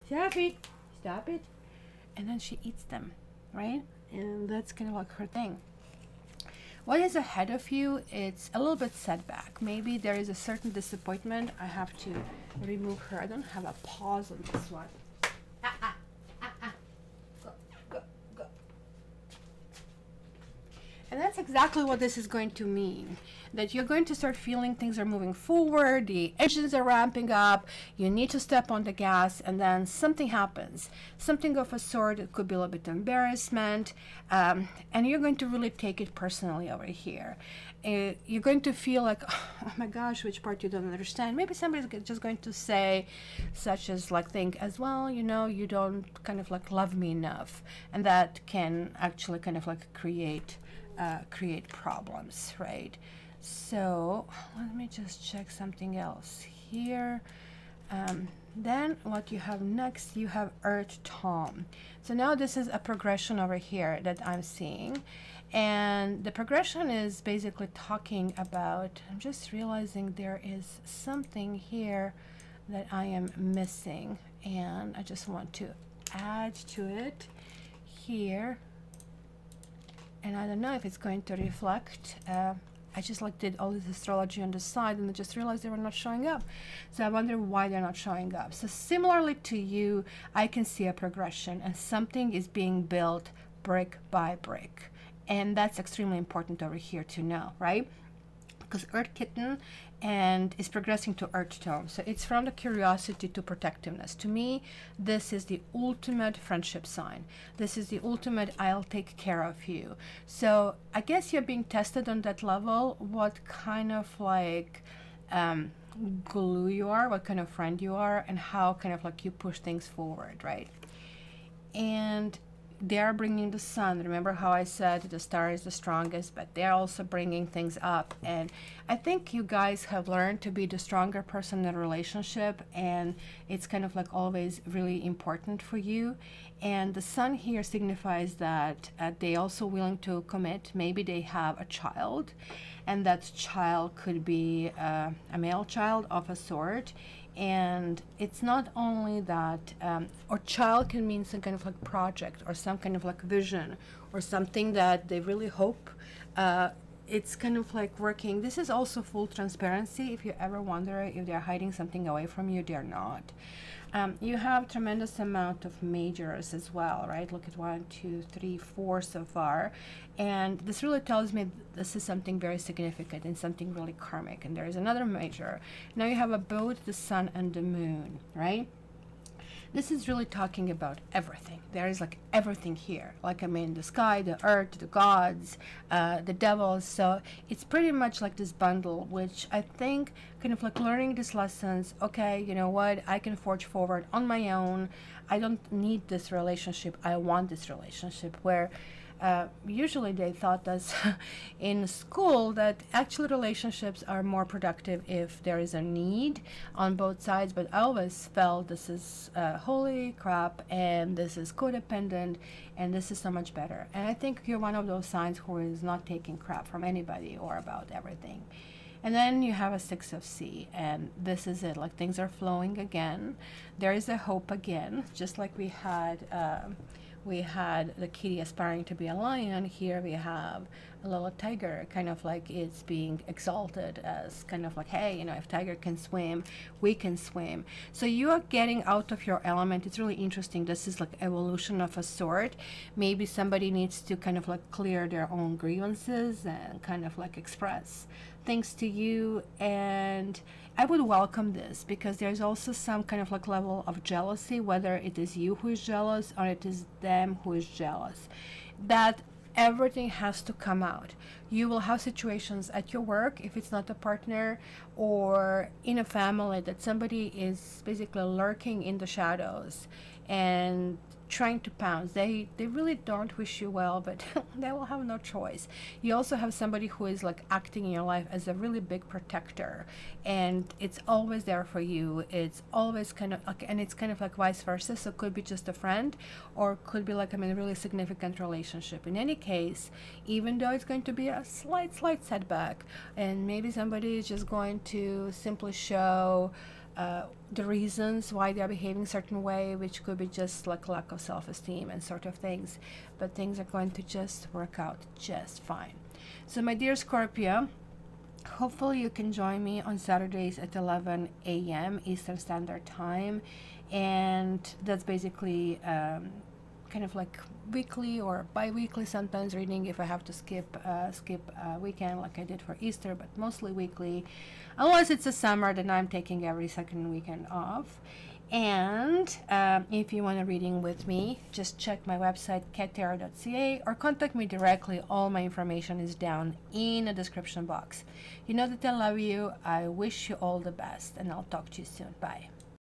Stop it. Stop it. And then she eats them, right? And that's kind of like her thing. What is ahead of you? It's a little bit setback. Maybe there is a certain disappointment. I have to remove her. I don't have a pause on this one. Go, go, go. And that's exactly what this is going to mean. That you're going to start feeling things are moving forward, the engines are ramping up, you need to step on the gas, and then something happens. Something of a sort, it could be a little bit of embarrassment, and you're going to really take it personally over here. You're going to feel like, oh my gosh, which part you don't understand. Maybe somebody's just going to say, such as like think as well, you know, you don't kind of like love me enough. And that can actually kind of like create problems, right? So let me just check something else here. Then what you have next, you have Earth Tom. So now this is a progression over here that I'm seeing, and the progression is basically talking about, I'm just realizing there is something here that I am missing, and I just want to add to it here. And I don't know if it's going to reflect. I just like did all this astrology on the side, and I just realized they were not showing up. So I wonder why they're not showing up. So similarly to you, I can see a progression, and something is being built brick by brick. And that's extremely important over here to know, right? Because Earth Kitten and is progressing to Earth Tone. So it's from the curiosity to protectiveness. To me, this is the ultimate friendship sign. This is the ultimate I'll take care of you. So I guess you're being tested on that level, what kind of like glue you are, what kind of friend you are, and how kind of like you push things forward, right? And they are bringing the sun. Remember how I said the star is the strongest, but they're also bringing things up. And I think you guys have learned to be the stronger person in a relationship, and it's kind of like always really important for you. And the sun here signifies that they also willing to commit. Maybe they have a child, and that child could be a male child of a sort. And it's not only that, or child can mean some kind of like project or some kind of like vision or something that they really hope. It's kind of like working. This is also full transparency. If you ever wonder if they're hiding something away from you, they're not. You have tremendous amount of majors as well, right? Look at 1, 2, 3, 4 so far. And this really tells me this is something very significant and something really karmic. And there is another major. Now you have a both the sun and the moon, right? This is really talking about everything. There is like everything here. Like, I mean, the sky, the earth, the gods, the devils. So it's pretty much like this bundle, which I think kind of like learning these lessons. Okay, you know what? I can forge forward on my own. I don't need this relationship. I want this relationship, where usually they taught us in school that actually relationships are more productive if there is a need on both sides, but I always felt this is holy crap, and this is codependent, and this is so much better. And I think you're one of those signs who is not taking crap from anybody or about everything. And then you have a 6 of C, and this is it, like things are flowing again. There is a hope again, just like we had the kitty aspiring to be a lion. Here we have a little tiger, kind of like it's being exalted as kind of like, hey, you know, if tiger can swim, we can swim. So you are getting out of your element. It's really interesting. This is like evolution of a sort. Maybe somebody needs to kind of like clear their own grievances and kind of like express things to you, and I would welcome this, because there's also some kind of like level of jealousy, whether it is you who is jealous or it is them who is jealous. That everything has to come out. You will have situations at your work, if it's not a partner, or in a family, that somebody is basically lurking in the shadows and trying to pounce. They really don't wish you well, but they will have no choice. You also have somebody who is like acting in your life as a really big protector, and it's always there for you. It's always kind of like, and it's kind of like vice versa. So it could be just a friend, or could be like, I mean, a really significant relationship. In any case, even though it's going to be a slight setback, and maybe somebody is just going to simply show the reasons why they are behaving certain way, which could be just like lack of self-esteem and sort of things, but things are going to just work out just fine. So my dear Scorpio, hopefully you can join me on Saturdays at 11 a.m. Eastern Standard Time, and that's basically kind of like weekly or bi-weekly sometimes reading if I have to skip weekend like I did for Easter, but mostly weekly. Unless it's a summer, then I'm taking every second weekend off. And if you want a reading with me, just check my website cattarot.ca or contact me directly. All my information is down in the description box. You know that I love you. I wish you all the best, and I'll talk to you soon. Bye.